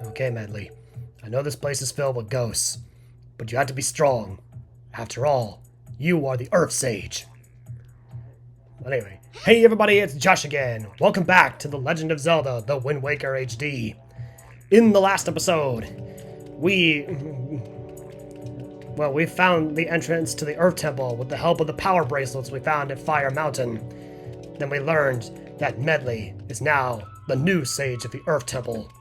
Okay, Medli. I know this place is filled with ghosts, but you have to be strong. After all, you are the Earth Sage. But anyway, hey everybody, it's Josh again. Welcome back to The Legend of Zelda, The Wind Waker HD. In the last episode, we found the entrance to the Earth Temple with the help of the power bracelets we found at Fire Mountain. Then we learned that Medli is now the new Sage of the Earth Temple.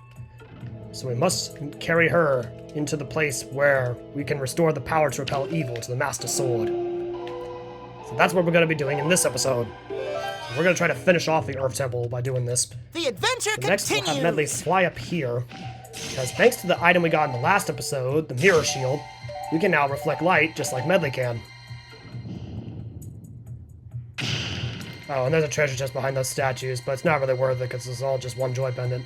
So we must carry her into the place where we can restore the power to repel evil to the Master Sword. So that's what we're going to be doing in this episode. So we're going to try to finish off the Earth Temple by doing this. The adventure continues! Next, we'll have Medli fly up here, because thanks to the item we got in the last episode, the Mirror Shield, we can now reflect light just like Medli can. Oh, and there's a treasure chest behind those statues, but it's not really worth it because it's all just one joy pendant.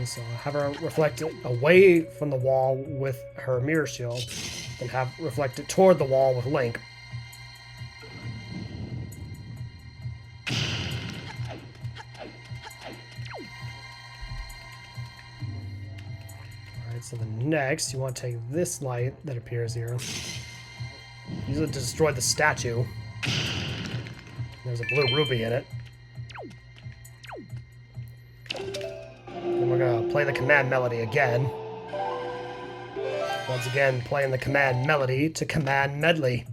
So have her reflect it away from the wall with her mirror shield, and have reflect it toward the wall with Link. Alright, so then next you want to take this light that appears here, use it to destroy the statue. There's a blue ruby in it. We're gonna play the command melody again. Once again, playing the command melody to command Medli.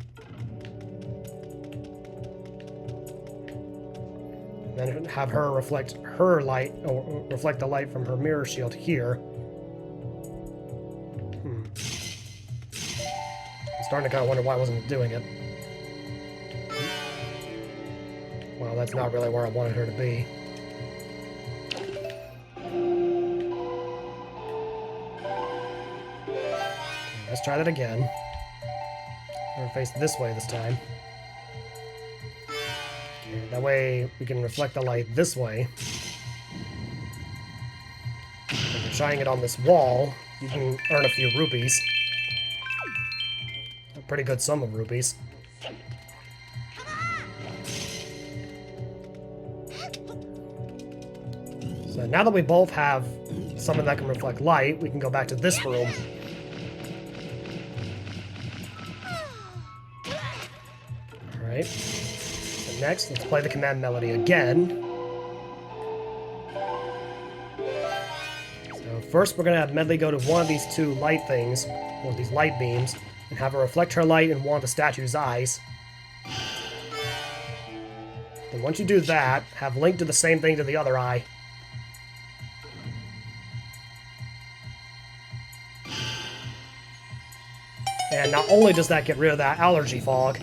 And then have her reflect her light, or reflect the light from her mirror shield here. I'm starting to kind of wonder why I wasn't doing it. Well, that's not really where I wanted her to be. Let's try that again. We're gonna face this way this time. Okay, that way we can reflect the light this way. If you're shining it on this wall, you can earn a few rupees. A pretty good sum of rupees. So now that we both have something that can reflect light, we can go back to this room. Alright, so next, let's play the command melody again. So first we're going to have Medli go to one of these two light things, one of these light beams, and have her reflect her light in one of the statue's eyes. Then once you do that, have Link do the same thing to the other eye. And not only does that get rid of that allergy fog,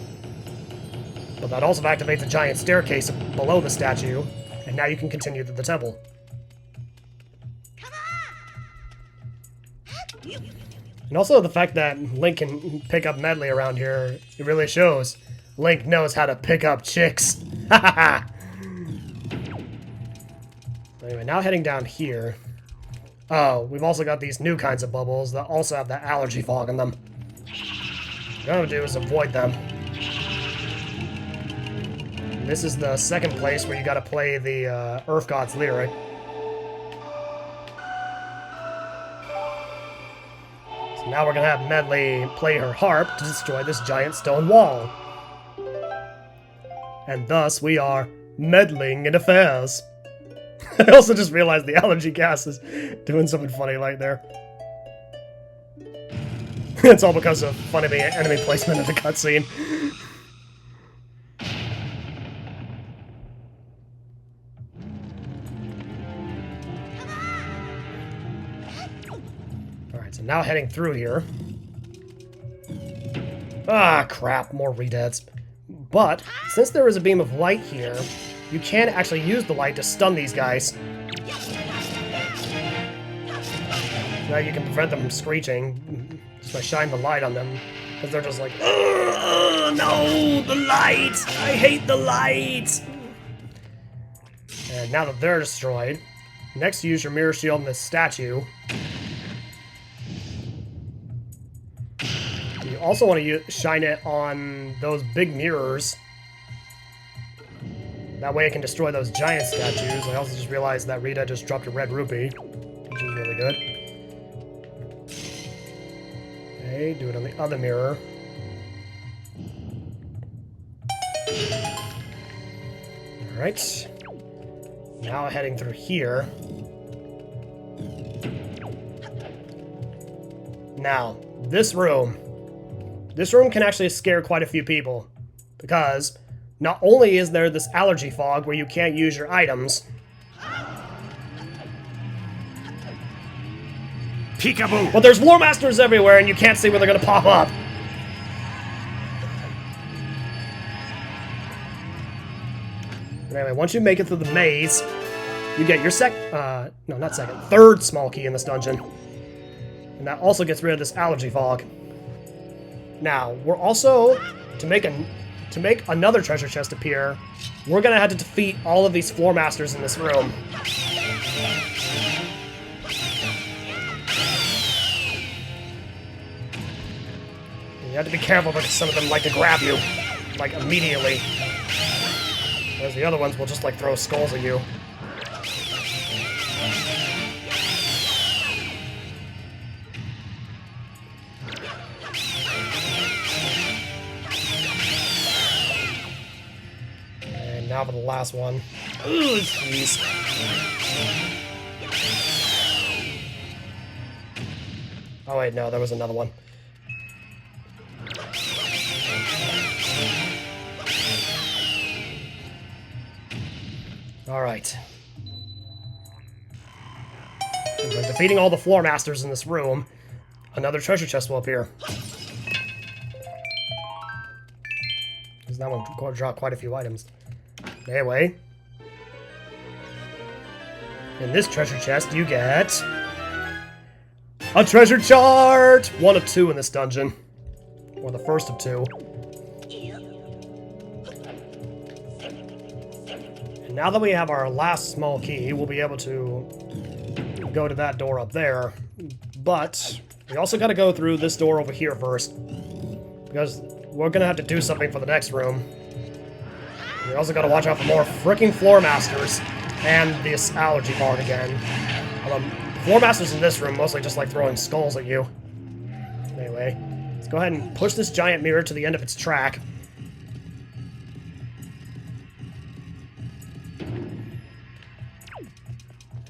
but that also activates a giant staircase below the statue, and now you can continue to the temple. And also the fact that Link can pick up Medli around here, it really shows. Link knows how to pick up chicks. Anyway, now heading down here. Oh, we've also got these new kinds of bubbles that also have that allergy fog in them. What I'm gonna do is avoid them. This is the second place where you gotta play the Earth God's lyric. So now we're gonna have Medli play her harp to destroy this giant stone wall. And thus we are meddling in affairs. I also just realized the allergy gas is doing something funny like there. It's all because of funny enemy placement in the cutscene. Alright, so now heading through here. Ah, crap, more redeads. But, since there is a beam of light here, you can actually use the light to stun these guys. Now you can prevent them from screeching just by shining the light on them, because they're just like, no, the light! I hate the light! And now that they're destroyed, next use your mirror shield on this statue, also want to shine it on those big mirrors. That way it can destroy those giant statues. I also just realized that Rita just dropped a red rupee, which is really good. Okay, do it on the other mirror. Alright. Now heading through here. Now, this room can actually scare quite a few people, because not only is there this allergy fog where you can't use your items, Peekaboo! but there's Lore Masters everywhere and you can't see where they're gonna pop up. But anyway, once you make it through the maze, you get your third small key in this dungeon. And that also gets rid of this allergy fog. Now, we're also, to make another treasure chest appear, we're gonna have to defeat all of these floor masters in this room. And you have to be careful because some of them like to grab you, like immediately. Whereas the other ones will just like throw skulls at you. Now for the last one. Ooh, jeez. Oh wait, no, there was another one. Alright. When defeating all the floor masters in this room, another treasure chest will appear. Because that one will draw quite a few items. Anyway, in this treasure chest, you get a treasure chart! One of two in this dungeon. Or the first of two. And now that we have our last small key, we'll be able to go to that door up there. But we also gotta go through this door over here first. Because we're gonna have to do something for the next room. We also gotta watch out for more freaking floor masters and this allergy fog again. Floor masters in this room mostly just like throwing skulls at you. Anyway, let's go ahead and push this giant mirror to the end of its track.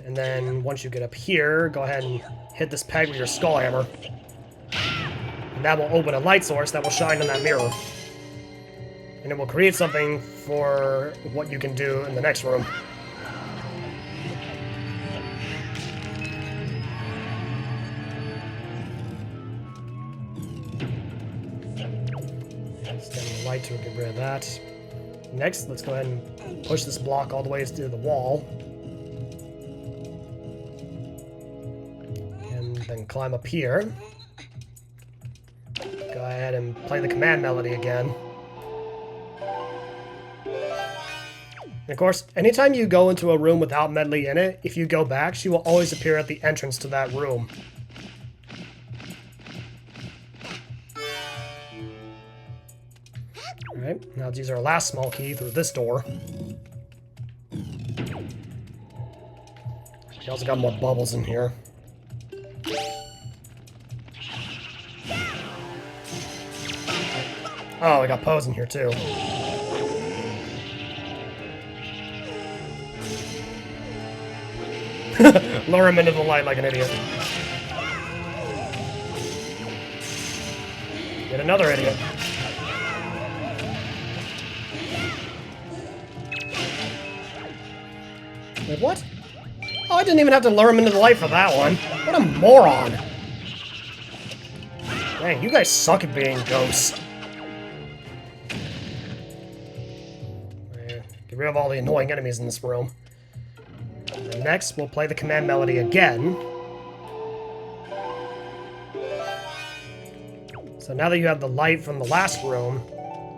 And then once you get up here, go ahead and hit this peg with your skull hammer. And that will open a light source that will shine in that mirror. And it will create something for what you can do in the next room. Let's dim the light to get rid of that. Next, let's go ahead and push this block all the way to the wall. And then climb up here. Go ahead and play the command melody again. And of course, anytime you go into a room without Medli in it, if you go back, she will always appear at the entrance to that room. Alright, now let's use our last small key through this door. We also got more bubbles in here. Oh, we got Pose in here too. Lure him into the light like an idiot. Get another idiot. Wait, what? Oh, I didn't even have to lure him into the light for that one. What a moron. Dang, you guys suck at being ghosts. Get rid of all the annoying enemies in this room. And next, we'll play the command melody again. So now that you have the light from the last room,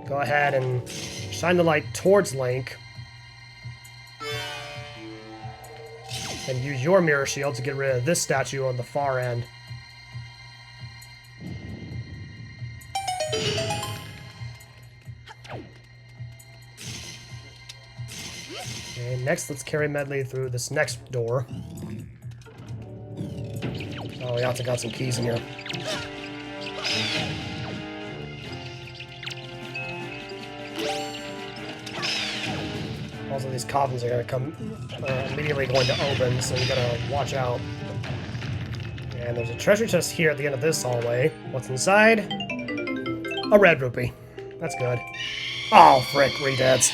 go ahead and shine the light towards Link. And use your mirror shield to get rid of this statue on the far end. Okay, next let's carry Medli through this next door. Oh, we also got some keys in here. Also, these coffins are immediately going to open, so you gotta watch out. And there's a treasure chest here at the end of this hallway. What's inside? A red rupee. That's good. Oh, frick, redads.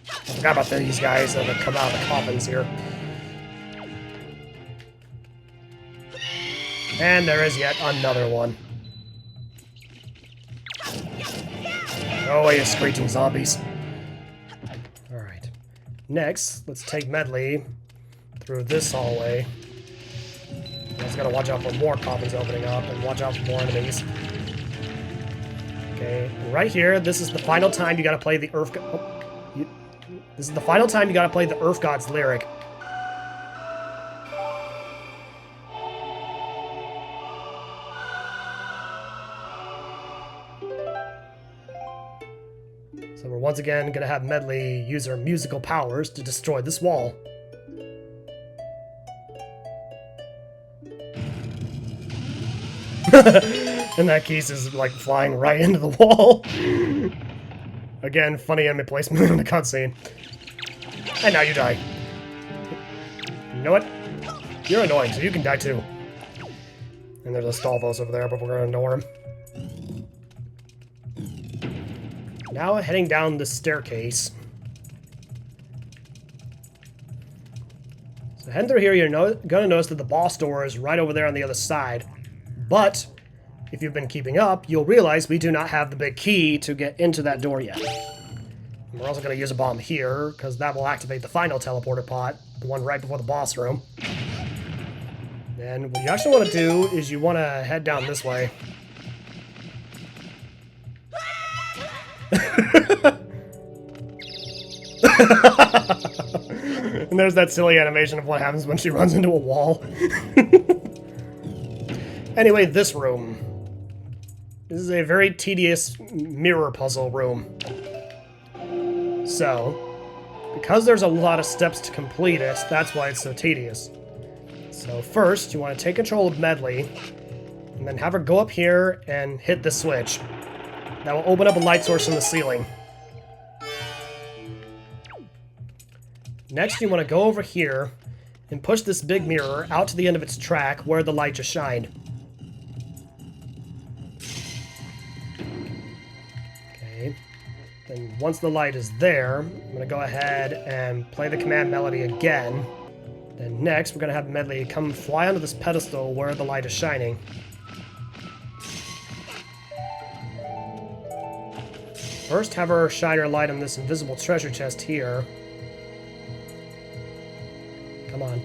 I forgot about these guys that come out of the coffins here. And there is yet another one. Oh, you screeching zombies. Alright. Next, let's take Medli through this hallway. Just gotta watch out for more coffins opening up and watch out for more enemies. Okay, right here, this is the final time you gotta play the Earth... this is the final time you gotta play the Earth God's lyric. So we're once again gonna have Medli use her musical powers to destroy this wall. And that keys is like flying right into the wall. Again, funny enemy placement in the cutscene. And now you die. You know what? You're annoying, so you can die too. And there's a Stalfos over there, but we're gonna ignore him. Now heading down the staircase. So heading through here, you're gonna notice that the boss door is right over there on the other side. But if you've been keeping up, you'll realize we do not have the big key to get into that door yet. And we're also going to use a bomb here, because that will activate the final teleporter pod, the one right before the boss room. And what you actually want to do is you want to head down this way. And there's that silly animation of what happens when she runs into a wall. Anyway, this room. This is a very tedious mirror puzzle room. So, because there's a lot of steps to complete it, that's why it's so tedious. So first, you want to take control of Medli, and then have her go up here and hit the switch. That will open up a light source in the ceiling. Next, you want to go over here and push this big mirror out to the end of its track where the light just shined. Okay. Then once the light is there, I'm going to go ahead and play the command melody again. Then next, we're going to have Medli come fly onto this pedestal where the light is shining. First, have her shine her light on this invisible treasure chest here. Come on.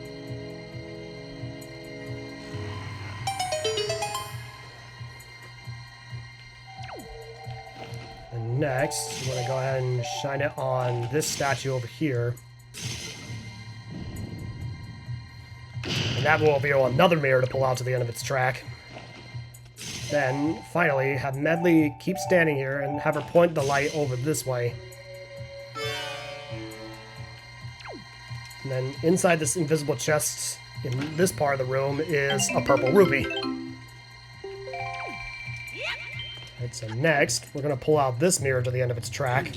And next, I'm going to go ahead and shine it on this statue over here. And that will reveal another mirror to pull out to the end of its track. Then, finally, have Medli keep standing here and have her point the light over this way. And then inside this invisible chest in this part of the room is a purple rupee. Alright, so next, we're going to pull out this mirror to the end of its track.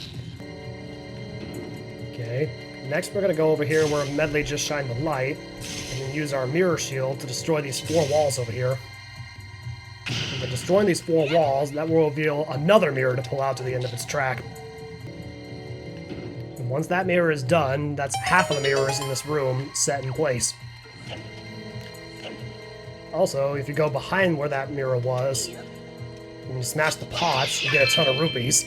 Okay, next we're going to go over here where Medli just shined the light, and then use our mirror shield to destroy these 4 walls over here. And by destroying these 4 walls, that will reveal another mirror to pull out to the end of its track. And once that mirror is done, that's half of the mirrors in this room set in place. Also, if you go behind where that mirror was, when you smash the pots, you get a ton of rupees.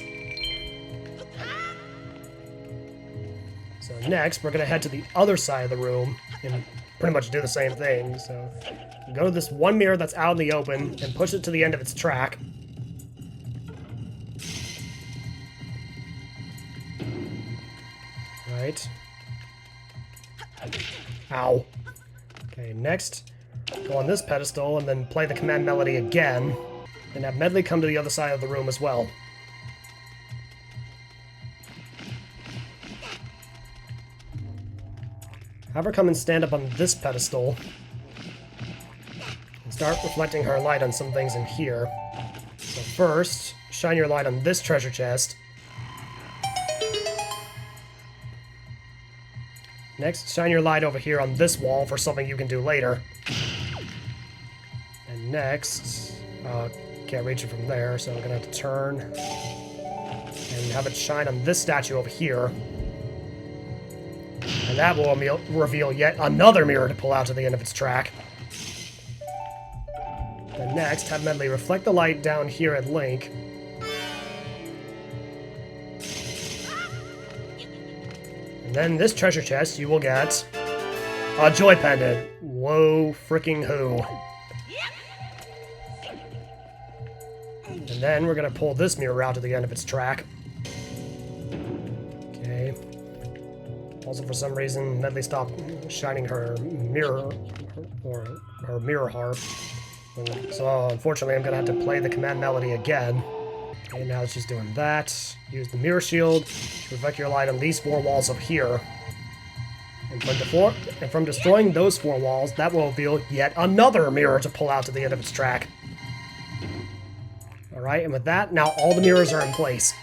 So next, we're going to head to the other side of the room and pretty much do the same thing. So go to this one mirror that's out in the open and push it to the end of its track. Right. Ow. Okay, next, go on this pedestal and then play the command melody again. And have Medli come to the other side of the room as well. Have her come and stand up on this pedestal. And start reflecting her light on some things in here. So first, shine your light on this treasure chest. Next, shine your light over here on this wall for something you can do later. And next... can't reach it from there, so I'm gonna have to turn and have it shine on this statue over here. And that will reveal yet another mirror to pull out to the end of its track. Then next, have Medli reflect the light down here at Link. And then this treasure chest, you will get a joy pendant. Whoa, freaking who. And then we're gonna pull this mirror out to the end of its track. Okay. Also, for some reason, Medli stopped shining her mirror, or her mirror harp. So, unfortunately, I'm gonna have to play the command melody again. Okay, now she's doing that. Use the mirror shield to reflect your light on these 4 walls up here. And from destroying those 4 walls, that will reveal yet another mirror to pull out to the end of its track. Alright, and with that, now all the mirrors are in place.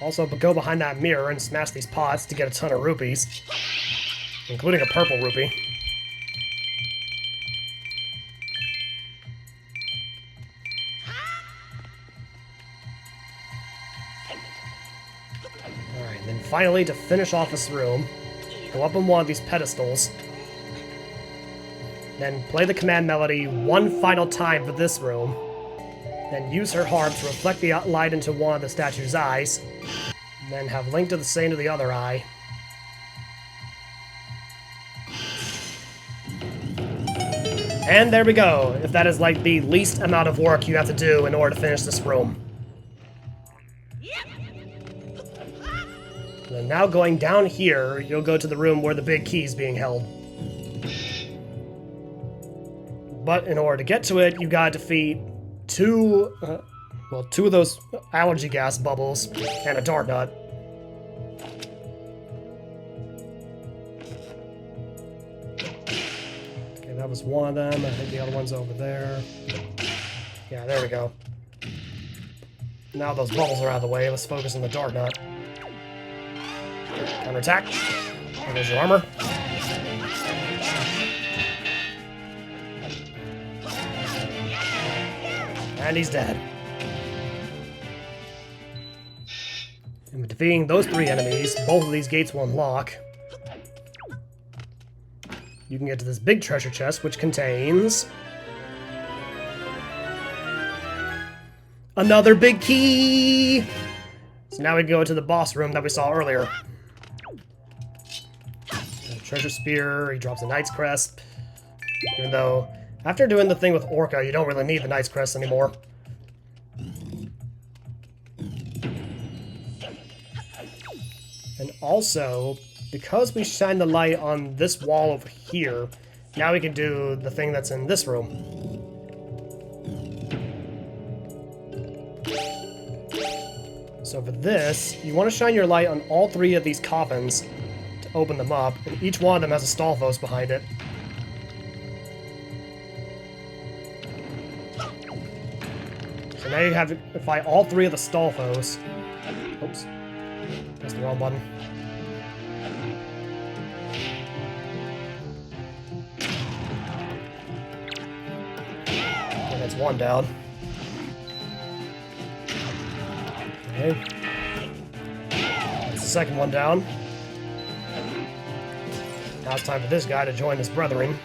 Also, but go behind that mirror and smash these pots to get a ton of rupees. Including a purple rupee. Alright, then finally, to finish off this room, go up on one of these pedestals. Then play the command melody one final time for this room. Then use her harp to reflect the light into one of the statue's eyes. Then have Link do the same to the other eye. And there we go, if that is like the least amount of work you have to do in order to finish this room. And now going down here, you'll go to the room where the big key is being held. But in order to get to it, you gotta defeat two of those allergy gas bubbles and a dart nut. Okay, that was one of them. I think the other one's over there. Yeah, there we go. Now those bubbles are out of the way, let's focus on the dart nut. Counterattack. There goes your armor. And he's dead. And with defeating those 3 enemies, both of these gates will unlock. You can get to this big treasure chest, which contains... another big key! So now we can go to the boss room that we saw earlier. Treasure spear, he drops a Knight's Crest. Even though... after doing the thing with Orca, you don't really need the Knight's Crest anymore. And also, because we shine the light on this wall over here, now we can do the thing that's in this room. So for this, you want to shine your light on all 3 of these coffins to open them up, and each one of them has a Stalfos behind it. So now you have to fight all 3 of the Stalfos. Oops. That's the wrong button. And that's 1 down. Okay. That's the second one down. Now it's time for this guy to join his brethren.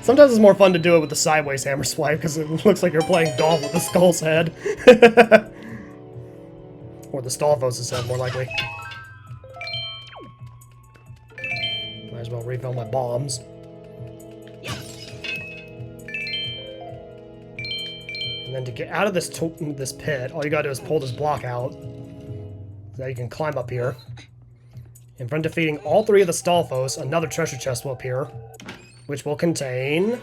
Sometimes it's more fun to do it with the sideways hammer swipe, because it looks like you're playing golf with the skull's head. Or the Stalfos' head, more likely. Might as well refill my bombs. And then to get out of this pit, all you gotta do is pull this block out. So that you can climb up here. And from defeating all 3 of the stall foes, another treasure chest will appear, which will contain...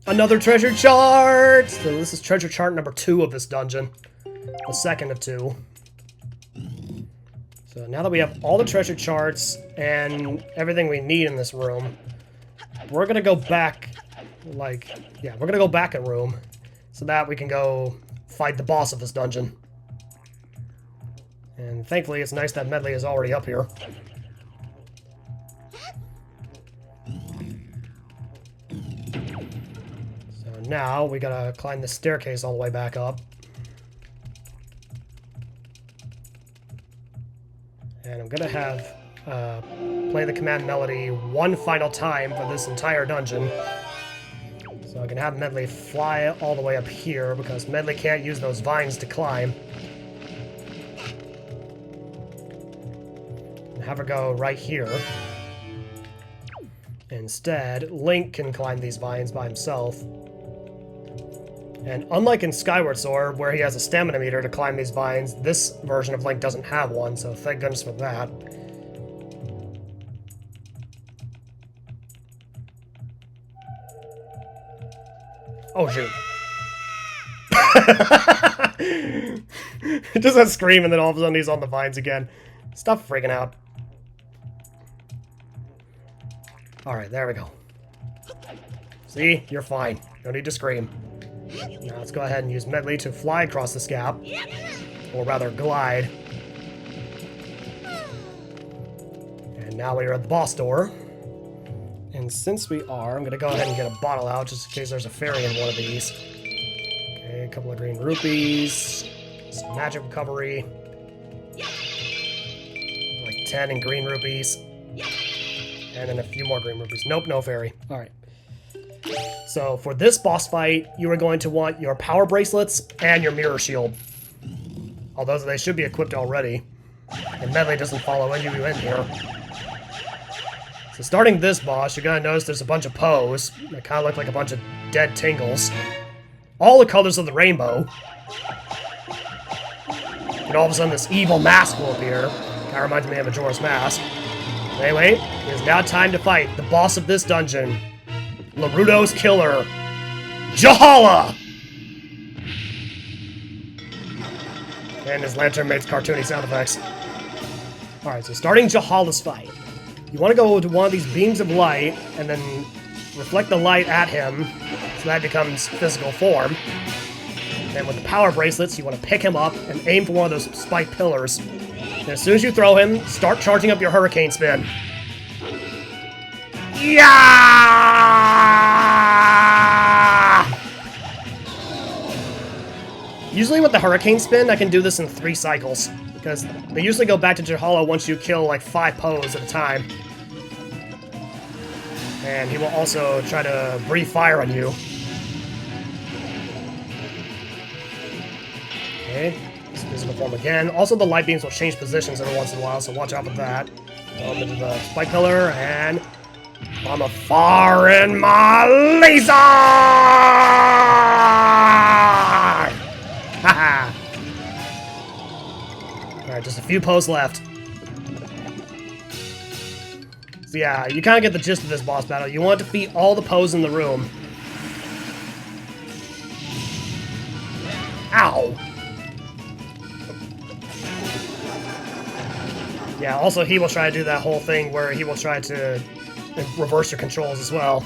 another treasure chart! So this is treasure chart number 2 of this dungeon. The second of 2. So now that we have all the treasure charts and everything we need in this room, we're gonna go back, we're gonna go back a room so that we can go fight the boss of this dungeon. And thankfully, it's nice that Medli is already up here. So now we gotta climb the staircase all the way back up. And I'm gonna have play the command melody one final time for this entire dungeon. So I can have Medli fly all the way up here because Medli can't use those vines to climb. And have her go right here. Instead, Link can climb these vines by himself. And unlike in Skyward Sword, where he has a stamina meter to climb these vines, this version of Link doesn't have one, so thank goodness for that. Oh, shoot. Just that scream, and then all of a sudden he's on the vines again. Stop freaking out. Alright, there we go. See? You're fine. No need to scream. Now let's go ahead and use Medli to fly across this gap. Or rather, glide. And now we are at the boss door. And since we are, I'm going to go ahead and get a bottle out just in case there's a fairy in one of these. Okay, a couple of green rupees. Some magic recovery. Like 10 in green rupees. And then a few more green rupees. Nope, no fairy. Alright. So for this boss fight, you are going to want your power bracelets and your mirror shield. Although they should be equipped already. And Medli doesn't follow you in here. So starting this boss, you're gonna notice there's a bunch of Poes that kind of look like a bunch of dead tingles. All the colors of the rainbow. And all of a sudden this evil mask will appear. Kinda reminds me of Majora's Mask. Anyway, it is now time to fight the boss of this dungeon. Larudo's killer, Jalhalla! And his lantern makes cartoony sound effects. Alright, so starting Jalhalla's fight. You want to go to one of these beams of light, and then reflect the light at him, so that becomes physical form. And with the power bracelets, you want to pick him up and aim for one of those spike pillars. And as soon as you throw him, start charging up your hurricane spin. Yeah! Usually with the hurricane spin, I can do this in 3 cycles. Because they usually go back to Jalhalla once you kill like 5 Poes at a time. And he will also try to breathe fire on you. Okay, this physical form again. Also the light beams will change positions every once in a while, so watch out for that. Throw him into the spike pillar, and I'm a fire in my laser! Haha! Alright, just a few Poes left. So yeah, you kind of get the gist of this boss battle. You want to defeat all the Poes in the room. Ow! Yeah, also he will try to do that whole thing where he will try to reverse your controls as well.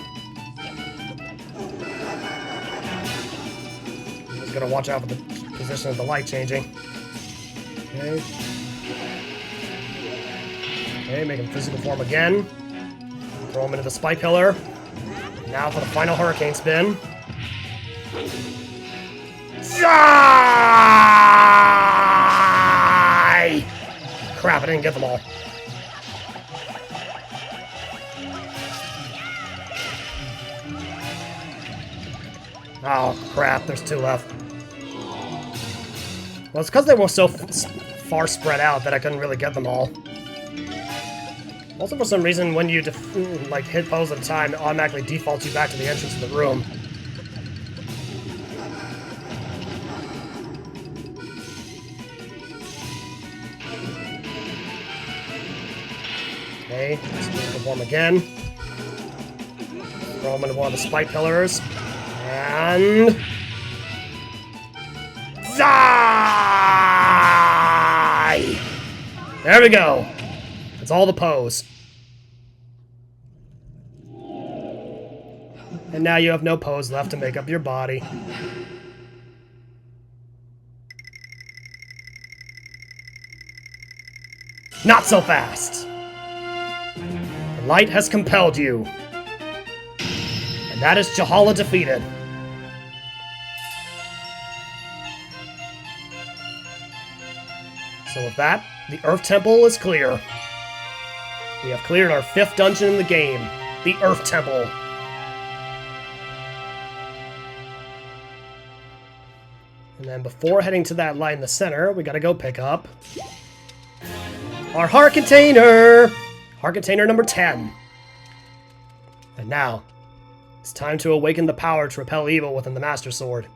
I'm just gonna watch out for the position of the light changing. Okay. Okay, make him physical form again. Throw him into the spike pillar. Now for the final hurricane spin. Die! Crap, I didn't get them all. Oh, crap, there's 2 left. Well, it's because they were so far spread out that I couldn't really get them all. Also, for some reason, when you hit Poes at a time, it automatically defaults you back to the entrance of the room. Okay, let's perform again. Throw him into one of the spike pillars. And... die! There we go. That's all the pose. And now you have no pose left to make up your body. Not so fast! The light has compelled you. And that is Jalhalla defeated. So with that, the Earth Temple is clear. We have cleared our 5th dungeon in the game, the Earth Temple. And then before heading to that light in the center, we gotta go pick up our heart container! Heart container number 10. And now, it's time to awaken the power to repel evil within the Master Sword.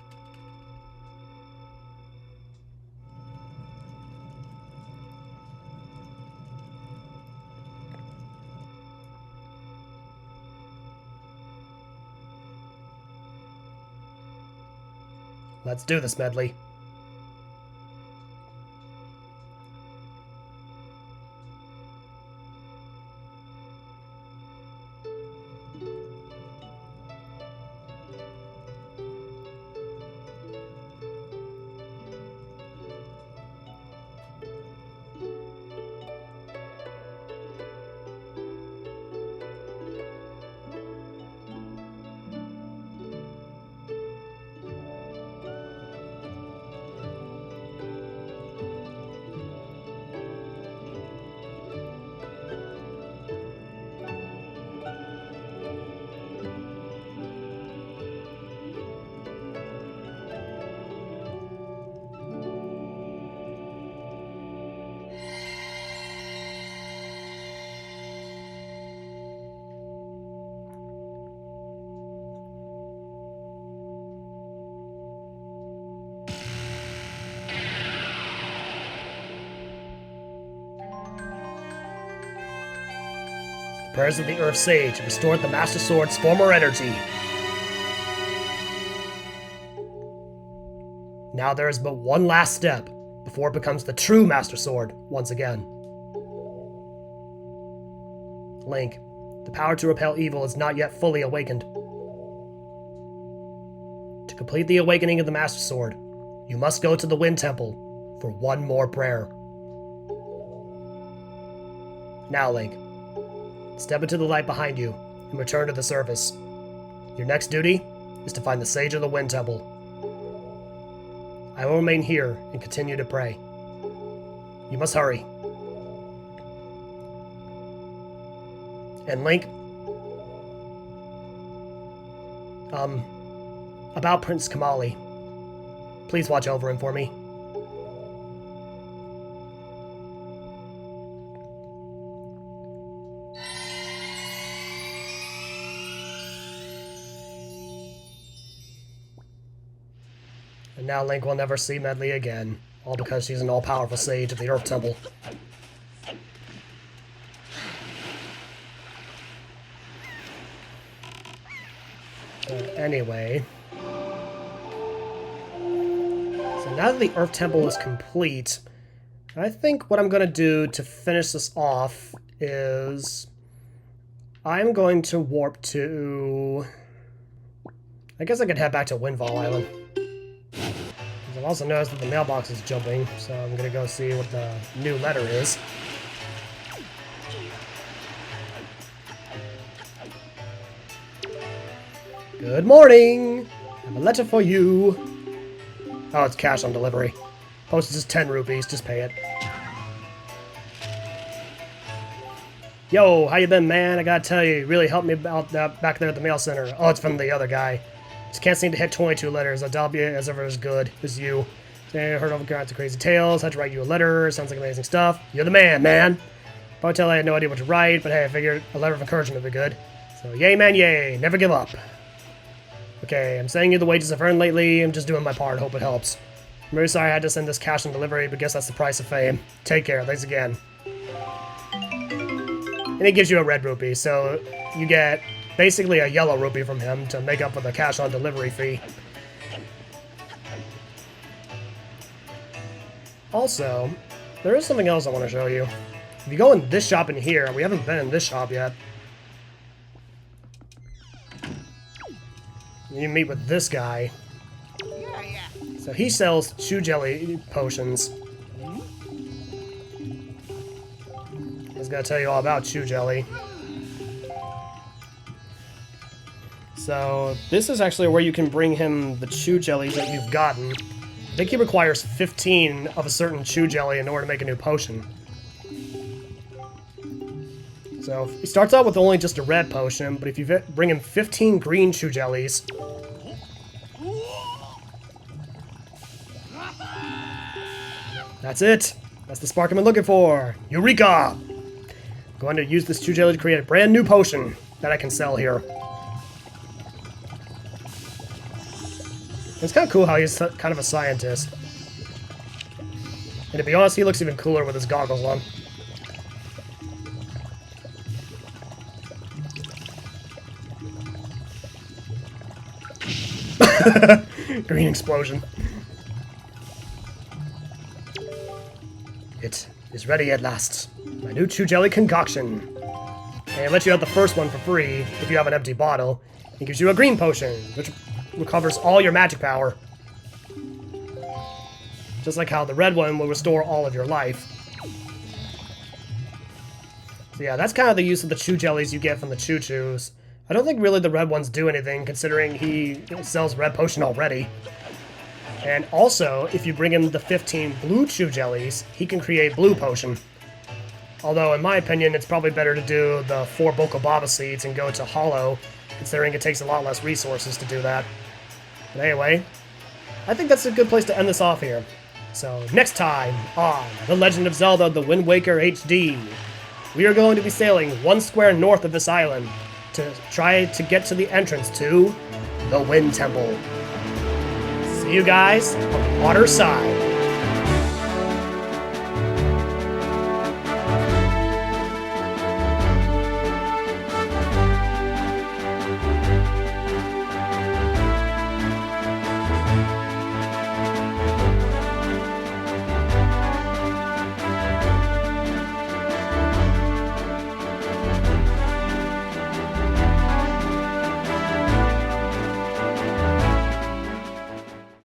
Let's do this, Medli. Prayers of the Earth Sage restored the Master Sword's former energy. Now there is but one last step before it becomes the true Master Sword once again. Link, the power to repel evil is not yet fully awakened. To complete the awakening of the Master Sword, you must go to the Wind Temple for one more prayer. Now, Link, step into the light behind you and return to the surface. Your next duty is to find the Sage of the Wind Temple. I will remain here and continue to pray. You must hurry. And Link, about Prince Kamali. Please watch over him for me. And now Link will never see Medli again, all because she's an all-powerful sage of the Earth Temple. Anyway, so now that the Earth Temple is complete, I think what I'm going to do to finish this off is I'm going to warp to... I guess I could head back to Windfall Island. I've also noticed that the mailbox is jumping, so I'm going to go see what the new letter is. Good morning! I have a letter for you. Oh, it's cash on delivery. Postage is 10 rupees, just pay it. Yo, how you been, man? I gotta tell you, you really helped me out back there at the mail center. Oh, it's from the other guy. Just can't seem to hit 22 letters. I doubt you as ever as good as you. I heard all kinds of crazy tales. Had to write you a letter. Sounds like amazing stuff. You're the man, man. Probably tell I had no idea what to write, but hey, I figured a letter of encouragement would be good. So yay, man, yay. Never give up. Okay, I'm sending you the wages I've earned lately. I'm just doing my part. Hope it helps. I'm very sorry I had to send this cash on delivery, but guess that's the price of fame. Take care. Thanks again. And he gives you a red rupee, so you get basically a yellow rupee from him to make up for the cash on delivery fee. Also, there is something else I want to show you. If you go in this shop in here, we haven't been in this shop yet. You meet with this guy. So he sells chew jelly potions. He's gonna tell you all about chew jelly. So this is actually where you can bring him the chew jellies that you've gotten. I think he requires 15 of a certain chew jelly in order to make a new potion. So he starts out with only just a red potion, but if you bring him 15 green chew jellies, that's it. That's the spark I've been looking for. Eureka! I'm going to use this chew jelly to create a brand new potion that I can sell here. It's kind of cool how he's kind of a scientist. And to be honest, he looks even cooler with his goggles on. Green explosion. It is ready at last. My new chew jelly concoction. And it lets you have the first one for free if you have an empty bottle. It gives you a green potion, which recovers all your magic power. Just like how the red one will restore all of your life. So yeah, that's kind of the use of the chew jellies you get from the Choo Choos. I don't think really the red ones do anything, considering he sells red potion already. And also, if you bring him the 15 blue chew jellies, he can create blue potion. Although, in my opinion, it's probably better to do the 4 Bokobaba seeds and go to hollow, considering it takes a lot less resources to do that. But anyway, I think that's a good place to end this off here. So, next time on The Legend of Zelda The Wind Waker HD, we are going to be sailing 1 square north of this island to try to get to the entrance to the Wind Temple. See you guys on the water side.